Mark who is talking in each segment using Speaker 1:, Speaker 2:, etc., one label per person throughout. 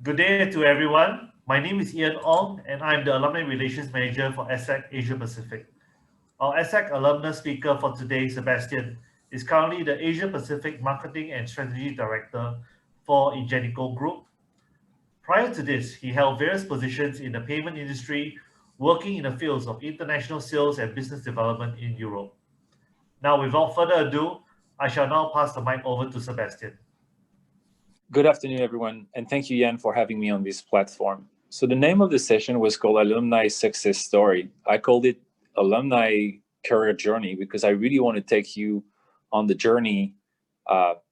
Speaker 1: Good day to everyone. My name is Ian Ong, and I'm the Alumni Relations Manager for ESSEC Asia Pacific. Our ESSEC alumnus speaker for today, Sébastien, is currently the Asia Pacific Marketing and Strategy Director for Ingenico Group. Prior to this, he held various positions in the payment industry, working in the fields of international sales and business development in Europe. Now, without further ado, I shall now pass the mic over to Sébastien.
Speaker 2: Good afternoon, everyone, and thank you, Ian, for having me on this platform. So the name of the session was called Alumni Success Story. I called it Alumni Career Journey because I really want to take you on the journey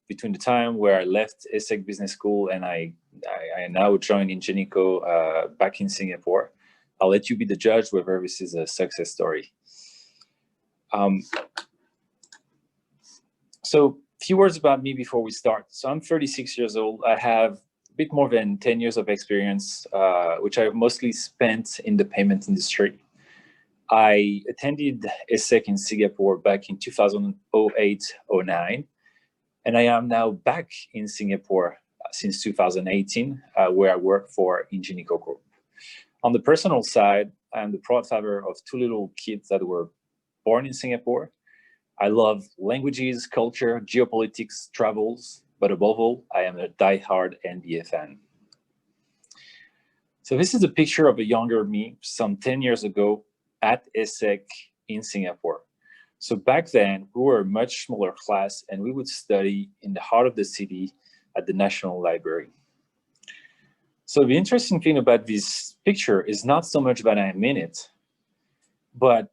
Speaker 2: between the time where I left ESSEC Business School and I now joined Ingenico back in Singapore. I'll let you be the judge whether this is a success story. So a few words about me before we start. So I'm 36 years old. I have a bit more than 10 years of experience, which I've mostly spent in the payment industry. I attended ESSEC in Singapore back in 2008-09, and I am now back in Singapore since 2018, where I work for Ingenico Group. On the personal side, I'm the proud father of two little kids that were born in Singapore. I love languages, culture, geopolitics, travels, but above all, I am a die-hard NBA fan. So this is a picture of a younger me some 10 years ago at ESSEC in Singapore. So back then, we were a much smaller class and we would study in the heart of the city at the National Library. So the interesting thing about this picture is not so much that I'm in it, but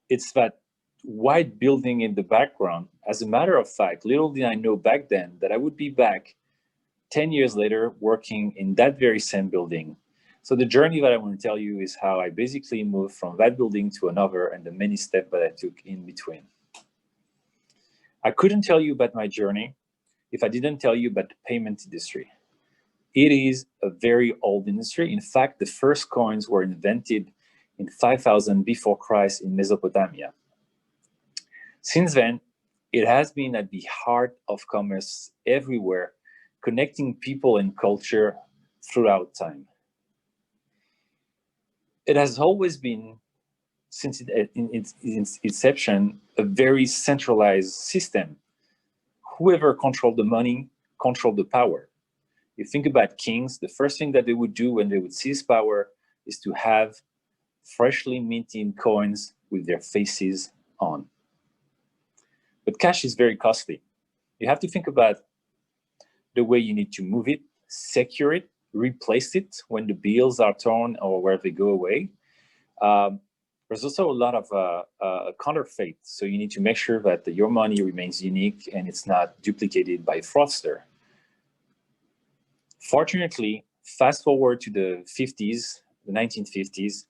Speaker 2: it's that white building in the background. As a matter of fact, little did I know back then that I would be back 10 years later working in that very same building. So the journey that I want to tell you is how I basically moved from that building to another and the many steps that I took in between. I couldn't tell you about my journey if I didn't tell you about the payment industry. It is a very old industry. In fact, the first coins were invented in 5000 before Christ in Mesopotamia. Since then, it has been at the heart of commerce everywhere, connecting people and culture throughout time. It has always been, since its inception, a very centralized system. Whoever controlled the money controlled the power. You think about kings, the first thing that they would do when they would seize power is to have freshly minted coins with their faces on. But cash is very costly. You have to think about the way you need to move it, secure it, replace it when the bills are torn or where they go away. There's also a lot of counterfeit. So you need to make sure that your money remains unique and it's not duplicated by fraudster. Fortunately, fast forward to the 50s, the 1950s,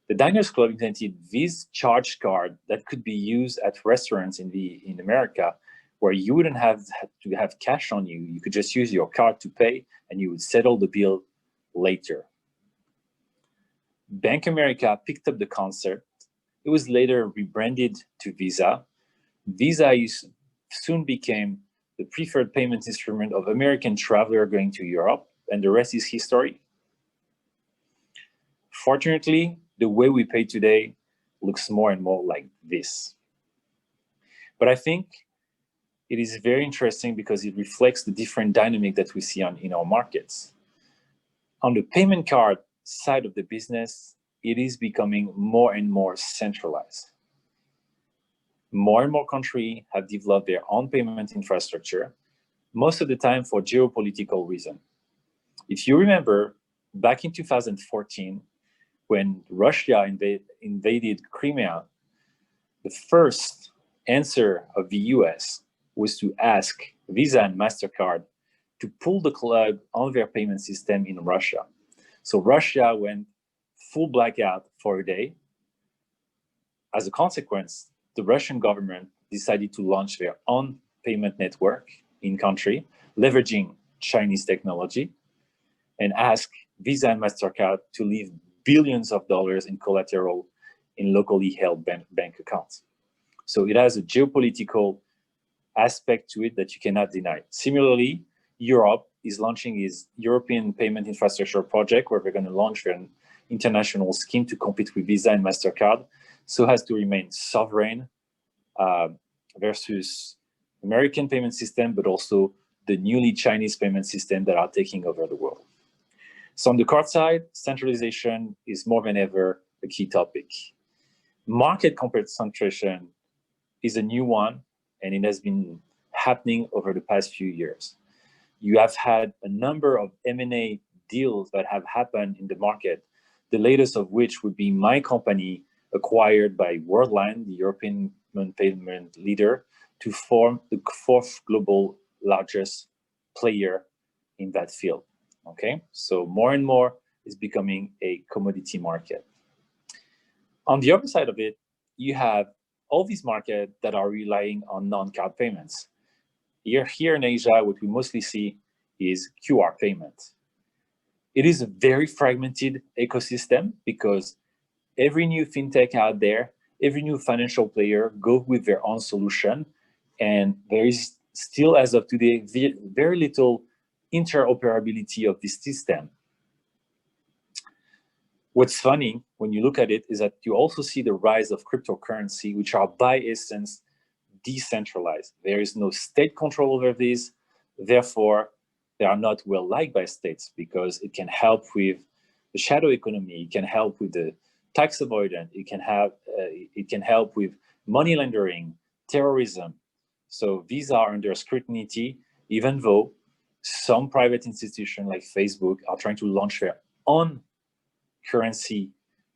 Speaker 2: the Diners Club invented this charge card that could be used at restaurants in America, where you wouldn't have to have cash on you. You could just use your card to pay, and you would settle the bill later. Bank America picked up the concept. It was later rebranded to Visa. Visa soon became the preferred payment instrument of American travelers going to Europe, and the rest is history. Fortunately, the way we pay today looks more and more like this. But I think it is very interesting because it reflects the different dynamic that we see in our markets. On the payment card side of the business, it is becoming more and more centralized. More and more countries have developed their own payment infrastructure, most of the time for geopolitical reasons. If you remember, back in 2014, when Russia invaded Crimea, the first answer of the US was to ask Visa and MasterCard to pull the plug on their payment system in Russia. So Russia went full blackout for a day. As a consequence, the Russian government decided to launch their own payment network in country, leveraging Chinese technology, and ask Visa and MasterCard to leave billions of dollars in collateral in locally held bank accounts. So it has a geopolitical aspect to it that you cannot deny. Similarly, Europe is launching its European Payment Infrastructure Project, where they're going to launch an international scheme to compete with Visa and MasterCard, so as to remain sovereign versus American payment system, but also the newly Chinese payment system that are taking over the world. So on the card side, centralization is more than ever a key topic. Market concentration is a new one, and it has been happening over the past few years. You have had a number of M&A deals that have happened in the market, the latest of which would be my company acquired by Worldline, the European payment leader, to form the fourth global largest player in that field. Okay, so more and more is becoming a commodity market. On the other side of it, you have all these markets that are relying on non-card payments. Here in Asia, what we mostly see is QR payment. It is a very fragmented ecosystem because every new fintech out there, every new financial player go with their own solution, and there is still, as of today, very little interoperability of this system. What's funny when you look at it is that you also see the rise of cryptocurrency, which are by essence decentralized. There is no state control over these. Therefore, they are not well liked by states because it can help with the shadow economy. It can help with the tax avoidance. It can help with money laundering, terrorism. So these are under scrutiny, even though some private institutions like Facebook are trying to launch their own currency,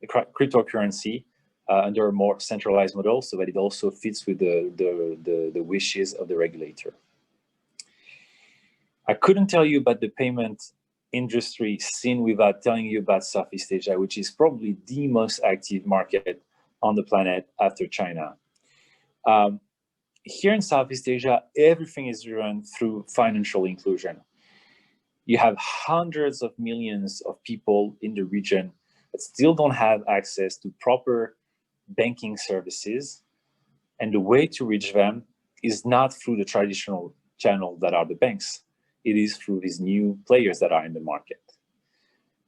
Speaker 2: cryptocurrency, under a more centralized model, so that it also fits with the wishes of the regulator. I couldn't tell you about the payment industry scene without telling you about Southeast Asia, which is probably the most active market on the planet after China. Here in Southeast Asia, everything is run through financial inclusion. You have hundreds of millions of people in the region that still don't have access to proper banking services. And the way to reach them is not through the traditional channel that are the banks. It is through these new players that are in the market.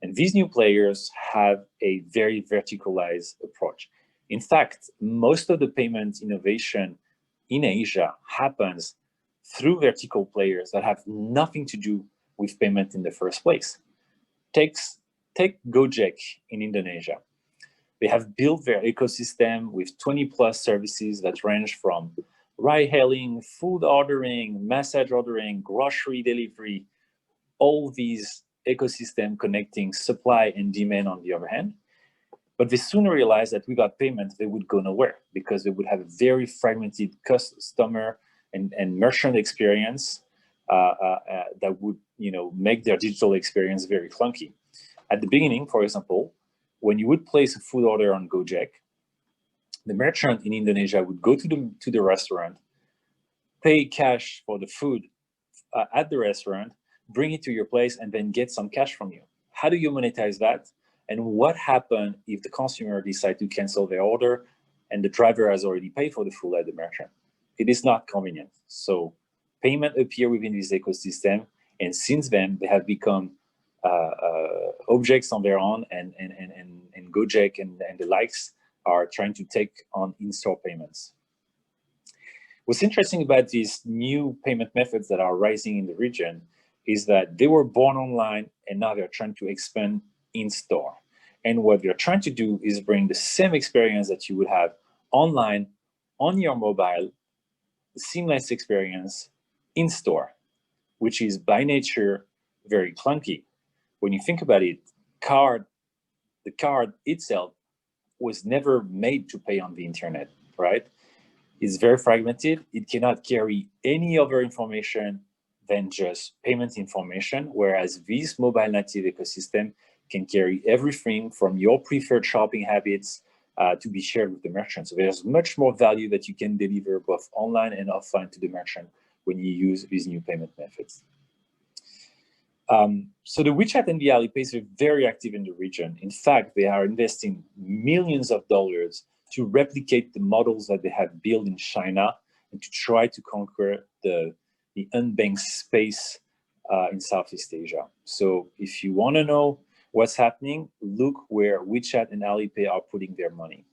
Speaker 2: And these new players have a very verticalized approach. In fact, most of the payment innovation in Asia happens through vertical players that have nothing to do with payment in the first place. Take Gojek in Indonesia. They have built their ecosystem with 20+ services that range from ride-hailing, food ordering, massage ordering, grocery delivery, all these ecosystems connecting supply and demand on the other hand. But they soon realized that without payment, they would go nowhere because they would have a very fragmented customer and merchant experience that would make their digital experience very clunky. At the beginning, for example, when you would place a food order on Gojek, the merchant in Indonesia would go to the restaurant, pay cash for the food at the restaurant, bring it to your place, and then get some cash from you. How do you monetize that? And what happens if the consumer decides to cancel their order and the driver has already paid for the food at the merchant? It is not convenient. So payment appear within this ecosystem, and since then they have become objects on their own, and Gojek and the likes are trying to take on in-store payments. What's interesting about these new payment methods that are rising in the region is that they were born online and now they're trying to expand in-store. And what they're trying to do is bring the same experience that you would have online, on your mobile, the seamless experience in-store, which is by nature very clunky. When you think about it, the card itself was never made to pay on the internet, right? It's very fragmented. It cannot carry any other information than just payment information, whereas this mobile native ecosystem can carry everything from your preferred shopping habits to be shared with the merchant. So there's much more value that you can deliver both online and offline to the merchant when you use these new payment methods. So the WeChat and the Alipay are very active in the region. In fact, they are investing millions of dollars to replicate the models that they have built in China and to try to conquer the unbanked space in Southeast Asia. So if you want to know what's happening, look where WeChat and Alipay are putting their money.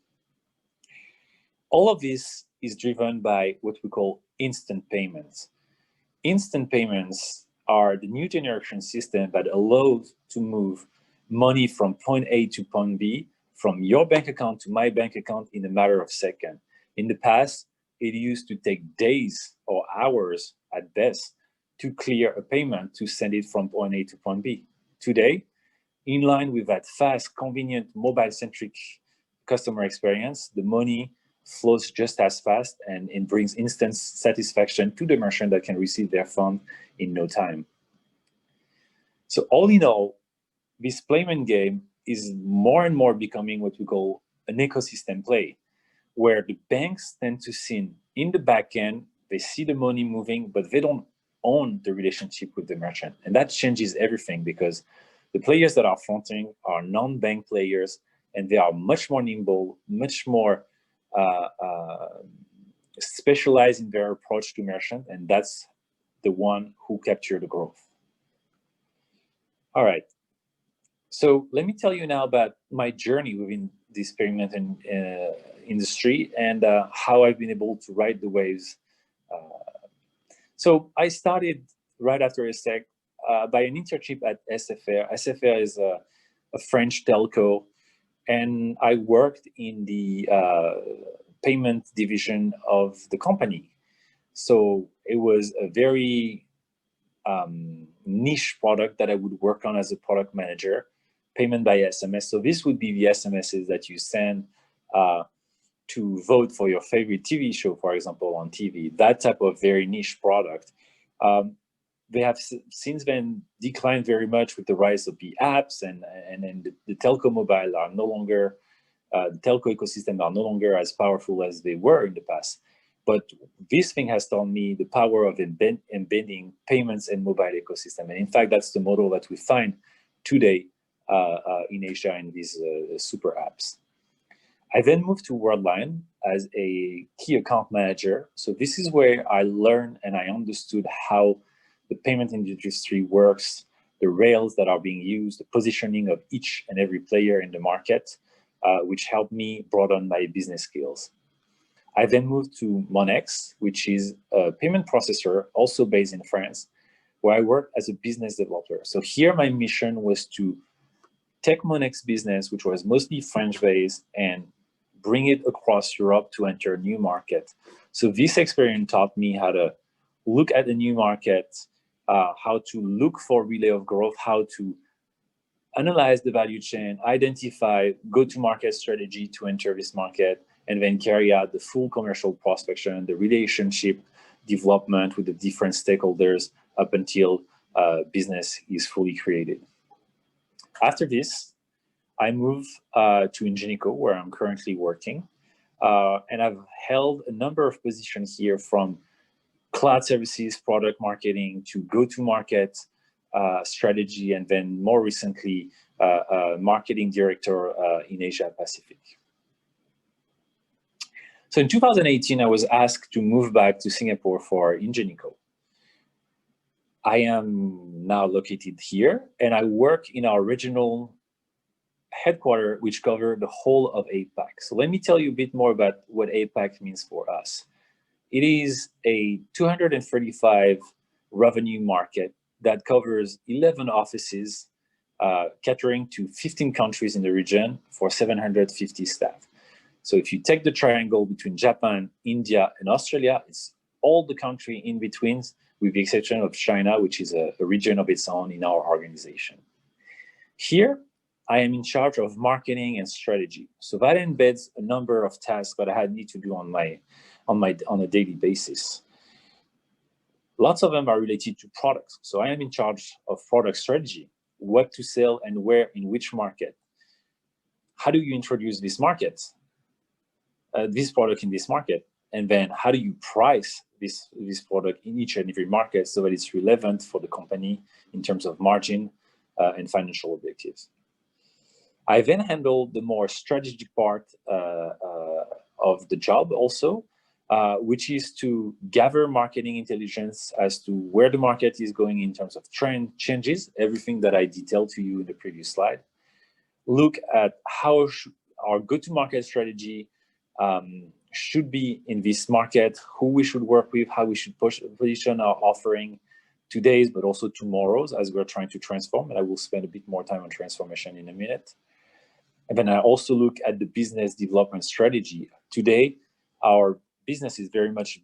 Speaker 2: All of this is driven by what we call instant payments. Instant payments are the new generation system that allows to move money from point A to point B, from your bank account to my bank account in a matter of seconds. In the past, it used to take days or hours at best to clear a payment to send it from point A to point B. Today, in line with that fast, convenient, mobile-centric customer experience, the money flows just as fast and it brings instant satisfaction to the merchant that can receive their fund in no time. So all in all, this payment game is more and more becoming what we call an ecosystem play, where the banks tend to see in the back end, they see the money moving, but they don't own the relationship with the merchant. And that changes everything because the players that are fronting are non-bank players, and they are much more nimble, much more specialized in their approach to merchant, and that's the one who capture the growth. All right. So let me tell you now about my journey within this payment and industry and how I've been able to ride the waves. So I started right after ESSEC by an internship at SFR. SFR is a French telco, and I worked in the payment division of the company. So it was a very niche product that I would work on as a product manager, payment by SMS. So this would be the SMSs that you send to vote for your favorite TV show, for example, on TV, that type of very niche product. They have since then declined very much with the rise of the apps and the telco mobile are no longer, the telco ecosystem are no longer as powerful as they were in the past. But this thing has taught me the power of embedding payments and mobile ecosystem. And in fact, that's the model that we find today in Asia in these super apps. I then moved to Worldline as a key account manager. So this is where I learned and I understood how the payment industry works, the rails that are being used, the positioning of each and every player in the market, which helped me broaden my business skills. I then moved to Monex, which is a payment processor also based in France, where I worked as a business developer. So here my mission was to take Monex business, which was mostly French-based, and bring it across Europe to enter a new market. So this experience taught me how to look at the new market, how to look for relay of growth, how to analyze the value chain, identify go-to-market strategy to enter this market, and then carry out the full commercial prospection, the relationship development with the different stakeholders up until business is fully created. After this, I moved to Ingenico, where I'm currently working. And I've held a number of positions here, from cloud services, product marketing, to go-to-market strategy, and then more recently, marketing director in Asia Pacific. So in 2018, I was asked to move back to Singapore for Ingenico. I am now located here, and I work in our regional headquarters, which cover the whole of APAC. So let me tell you a bit more about what APAC means for us. It is a 235 revenue market that covers 11 offices, catering to 15 countries in the region for 750 staff. So if you take the triangle between Japan, India, and Australia, it's all the country in between, with the exception of China, which is a region of its own in our organization. Here, I am in charge of marketing and strategy. So that embeds a number of tasks that I need to do on a daily basis. Lots of them are related to products. So I am in charge of product strategy, what to sell and where in which market. How do you introduce this market, this product in this market? And then how do you price this product in each and every market so that it's relevant for the company in terms of margin and financial objectives? I then handle the more strategic part of the job also, which is to gather marketing intelligence as to where the market is going in terms of trend changes, everything that I detailed to you in the previous slide. Look at how our go-to-market strategy should be in this market, who we should work with, how we should position our offering today's, but also tomorrow's as we're trying to transform. And I will spend a bit more time on transformation in a minute. And then I also look at the business development strategy. Today, our business is very much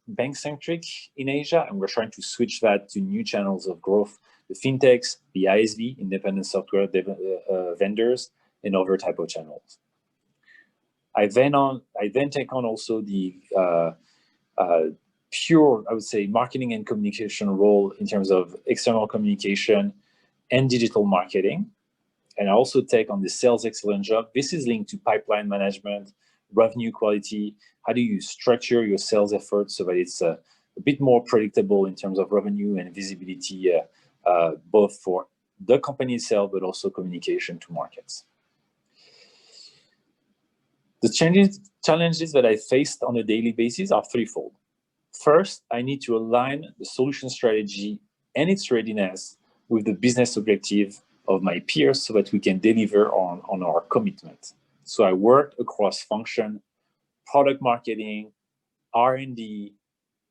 Speaker 2: bank-centric in Asia, and we're trying to switch that to new channels of growth, the fintechs, the ISV, independent software vendors, and other type of channels. I then take on also the pure, I would say, marketing and communication role in terms of external communication and digital marketing. And I also take on the sales excellence job. This is linked to pipeline management, revenue quality. How do you structure your sales efforts so that it's a bit more predictable in terms of revenue and visibility, both for the company itself, but also communication to markets. The challenges that I faced on a daily basis are threefold. First, I need to align the solution strategy and its readiness with the business objective of my peers so that we can deliver on our commitment. So I worked across function, product marketing, R&D,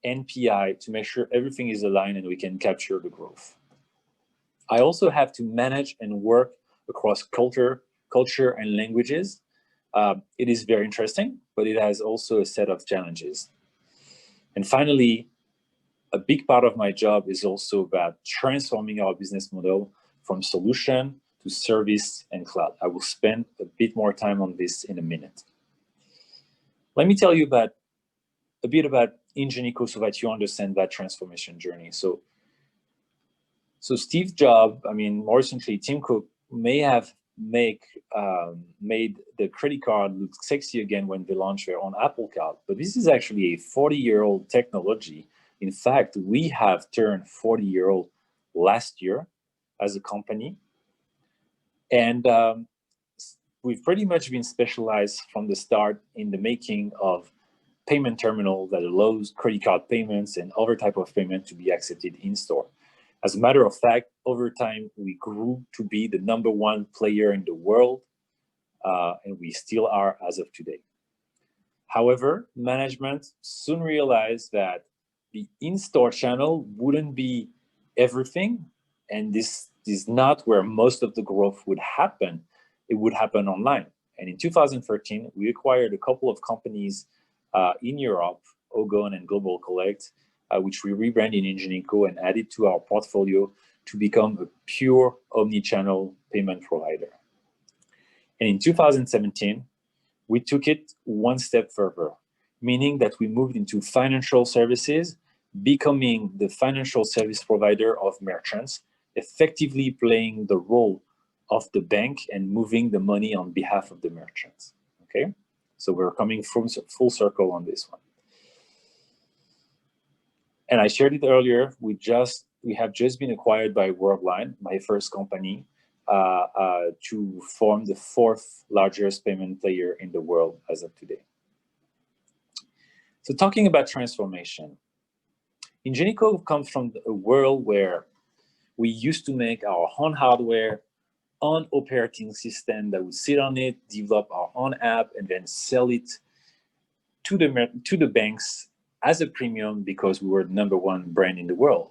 Speaker 2: NPI to make sure everything is aligned and we can capture the growth. I also have to manage and work across culture and languages. It is very interesting, but it has also a set of challenges. And finally, a big part of my job is also about transforming our business model from solution to service and cloud. I will spend a bit more time on this in a minute. Let me tell you a bit about Ingenico so that you understand that transformation journey. So Steve Jobs, more recently, Tim Cook may have made the credit card look sexy again when they launched their own Apple Card, but this is actually a 40-year-old technology. In fact, we have turned 40-year-old last year as a company, and we've pretty much been specialized from the start in the making of payment terminal that allows credit card payments and other type of payment to be accepted in store. As a matter of fact, over time, we grew to be the #1 player in the world, and we still are as of today. However, management soon realized that the in-store channel wouldn't be everything, and this is not where most of the growth would happen. It would happen online. And in 2013, we acquired a couple of companies in Europe, Ogon and Global Collect, which we rebranded Ingenico and added to our portfolio to become a pure omni-channel payment provider. And in 2017, we took it one step further, meaning that we moved into financial services, becoming the financial service provider of merchants, effectively playing the role of the bank and moving the money on behalf of the merchants. Okay, so we're coming from full circle on this one. And I shared it earlier, we have just been acquired by Worldline, my first company, to form the 4th largest payment player in the world as of today. So talking about transformation, Ingenico comes from a world where we used to make our own hardware, own operating system that would sit on it, develop our own app, and then sell it to the banks as a premium because we were the #1 brand in the world.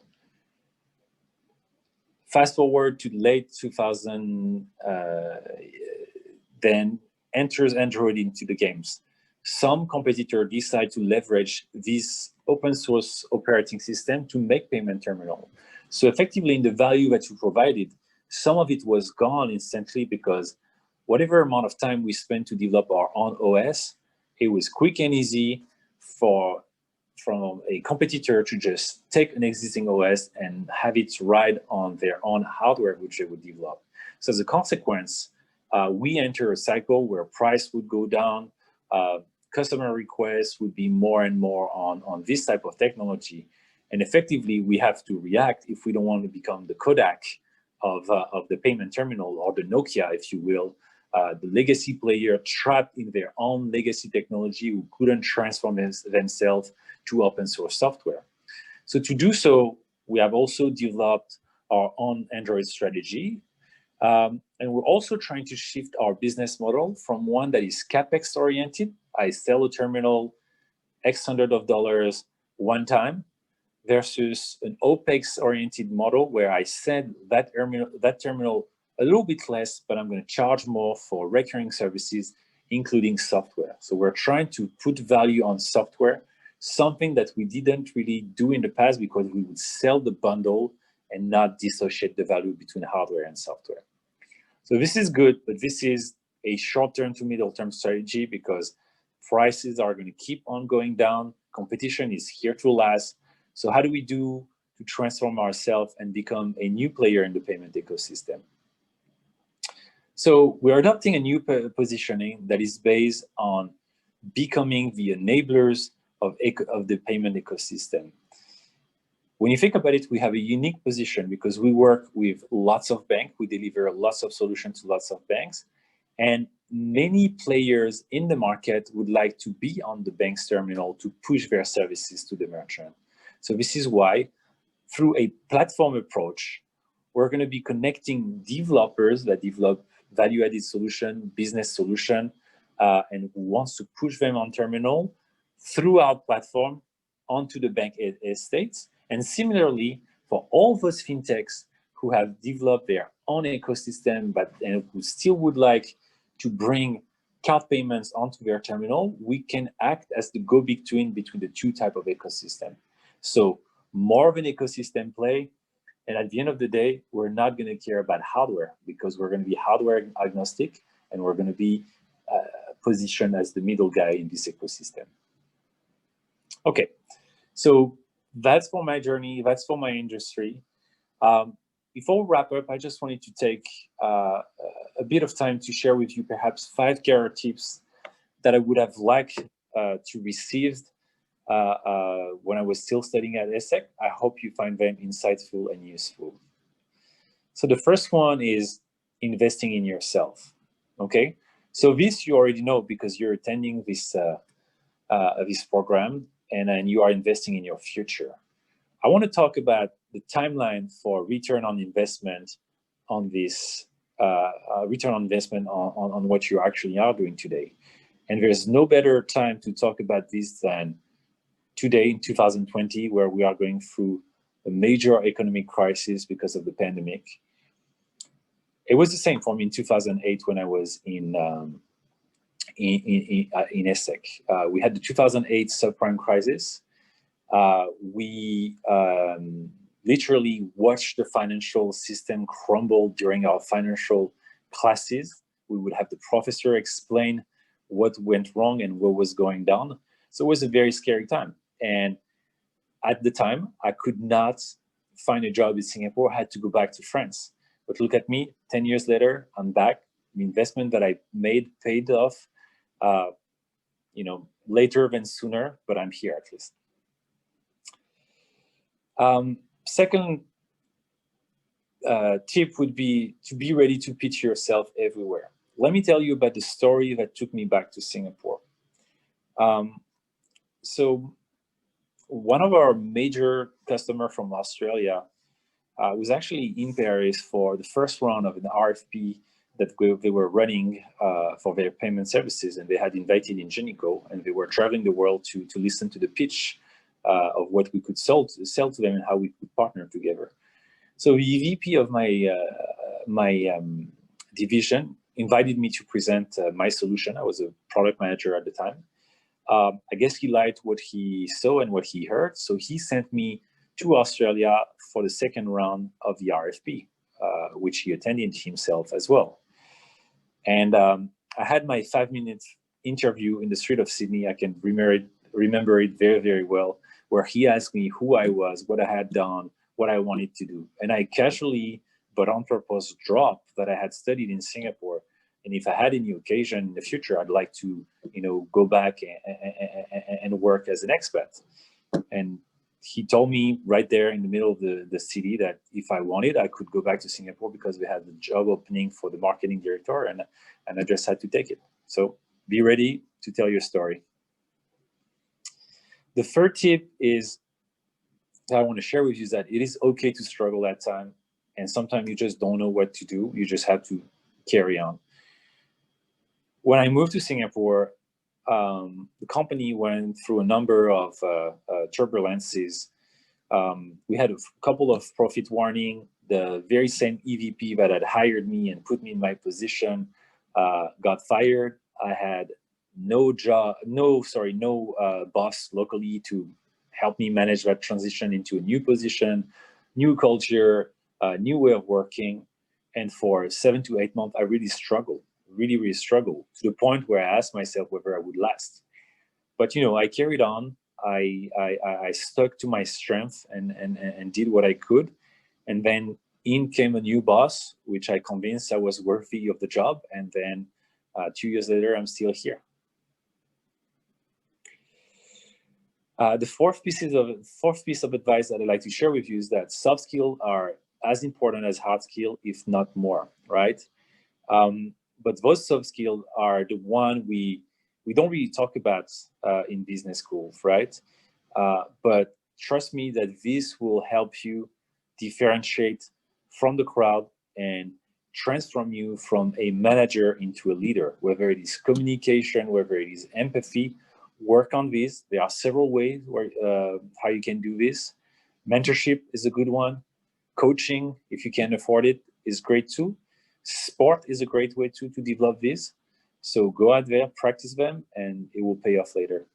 Speaker 2: Fast forward to late 2000, then enters Android into the games. Some competitor decide to leverage this open source operating system to make payment terminal. So effectively in the value that you provided, some of it was gone instantly because whatever amount of time we spent to develop our own OS, it was quick and easy from a competitor to just take an existing OS and have it ride on their own hardware, which they would develop. So as a consequence, we enter a cycle where price would go down, customer requests would be more and more on this type of technology. And effectively, we have to react if we don't want to become the Kodak of the payment terminal, or the Nokia, if you will, the legacy player trapped in their own legacy technology who couldn't transform themselves to open source software. So to do so, we have also developed our own Android strategy. And we're also trying to shift our business model from one that is CapEx oriented. I sell a terminal X hundred of dollars one time versus an OpEx oriented model where I send that terminal a little bit less, but I'm going to charge more for recurring services, including software. So we're trying to put value on software, something that we didn't really do in the past because we would sell the bundle and not dissociate the value between hardware and software. So this is good, but this is a short-term to middle-term strategy because prices are going to keep on going down. Competition is here to last. So how do we do to transform ourselves and become a new player in the payment ecosystem? So we're adopting a new positioning that is based on becoming the enablers of the payment ecosystem. When you think about it, we have a unique position because we work with lots of banks. We deliver lots of solutions to lots of banks. And many players in the market would like to be on the bank's terminal to push their services to the merchant. So this is why, through a platform approach, we're going to be connecting developers that develop value-added solution, business solution, and who wants to push them on terminal through our platform onto the bank estates. And similarly, for all those fintechs who have developed their own ecosystem, and who still would like to bring card payments onto their terminal, we can act as the go-between between the two types of ecosystem. So more of an ecosystem play. And at the end of the day, we're not going to care about hardware because we're going to be hardware agnostic and we're going to be positioned as the middle guy in this ecosystem. Okay, so that's for my journey. That's for my industry. Before we wrap up, I just wanted to take a bit of time to share with you perhaps 5 career tips that I would have liked to receive when I was still studying at ESSEC. I hope you find them insightful and useful. So the first one is investing in yourself, okay? So this you already know because you're attending this, this program and you are investing in your future. I want to talk about the timeline for return on investment on this, return on investment on what you actually are doing today. And there's no better time to talk about this than today in 2020, where we are going through a major economic crisis because of the pandemic. It was the same for me in 2008 when I was in ESSEC. We had the 2008 subprime crisis. We literally watched the financial system crumble during our financial classes. We would have the professor explain what went wrong and what was going down. So it was a very scary time. And at the time, I could not find a job in Singapore. I had to go back to France. But look at me, 10 years later, I'm back. The investment that I made paid off, you know, later than sooner, but I'm here at least. Second tip would be to be ready to pitch yourself everywhere. Let me tell you about the story that took me back to Singapore. So one of our major customers from Australia was actually in Paris for the first round of an RFP that they were running for their payment services, and they had invited Ingenico, and they were traveling the world to listen to the pitch of what we could sell to them and how we could partner together. So the VP of my division invited me to present my solution. I was a product manager at the time. I guess he liked what he saw and what he heard, so he sent me to Australia for the second round of the RFP, which he attended himself as well. And I had my 5-minute interview in the street of Sydney. I can remember it very, very well, where he asked me who I was, what I had done, what I wanted to do. And I casually, but on purpose, dropped that I had studied in Singapore. And if I had any occasion in the future, I'd like to, you know, go back and work as an expat. And he told me right there in the middle of the city that if I wanted, I could go back to Singapore because we had the job opening for the marketing director, and I just had to take it. So be ready to tell your story. The third tip is that I want to share with you is that it is okay to struggle at time, and sometimes you just don't know what to do. You just have to carry on. When I moved to Singapore, the company went through a number of turbulences. We had a couple of profit warning. The very same EVP that had hired me and put me in my position got fired. I had no boss locally to help me manage that transition into a new position, new culture, new way of working. And for 7 to 8 months, I really struggled, really struggled, to the point where I asked myself whether I would last. But, you know, I carried on. I stuck to my strength and did what I could. And then in came a new boss, which I convinced I was worthy of the job. And then 2 years later, I'm still here. The fourth piece of advice that I'd like to share with you is that soft skills are as important as hard skills, if not more, right? But those soft skills are the one we don't really talk about in business schools, right? But trust me that this will help you differentiate from the crowd and transform you from a manager into a leader, whether it is communication, whether it is empathy. Work on this. There are several ways where how you can do this. Mentorship is a good one. Coaching, if you can afford it, is great too. Sport is a great way to develop this. So go out there, practice them, and it will pay off later.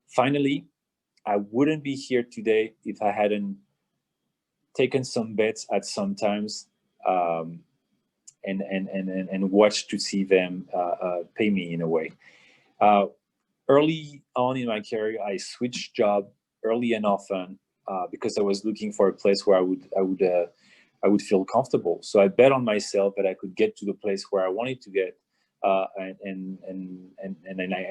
Speaker 2: Finally, I wouldn't be here today if I hadn't taken some bets at some times and watched to see them pay me in a way. Early on in my career, I switched job early and often because I was looking for a place where I would feel comfortable. So I bet on myself that I could get to the place where I wanted to get, and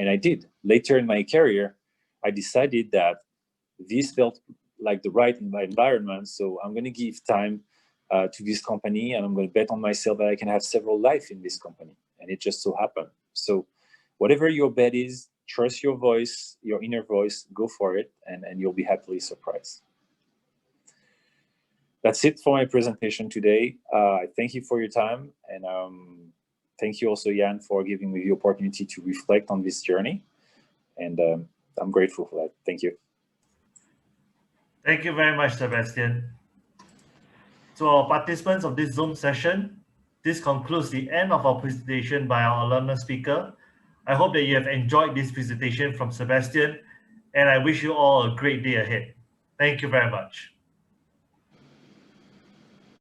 Speaker 2: I did. Later in my career, I decided that this felt like the right environment. So I'm going to give time to this company, and I'm going to bet on myself that I can have several lives in this company. And it just so happened. So whatever your bet is, trust your voice, your inner voice, go for it, and you'll be happily surprised. That's it for my presentation today. I thank you for your time, and thank you also, Jan, for giving me the opportunity to reflect on this journey. And I'm grateful for that. Thank you.
Speaker 1: Thank you very much, Sébastien. To our participants of this Zoom session, this concludes the end of our presentation by our alumni speaker. I hope that you have enjoyed this presentation from Sébastien, and I wish you all a great day ahead. Thank you very much.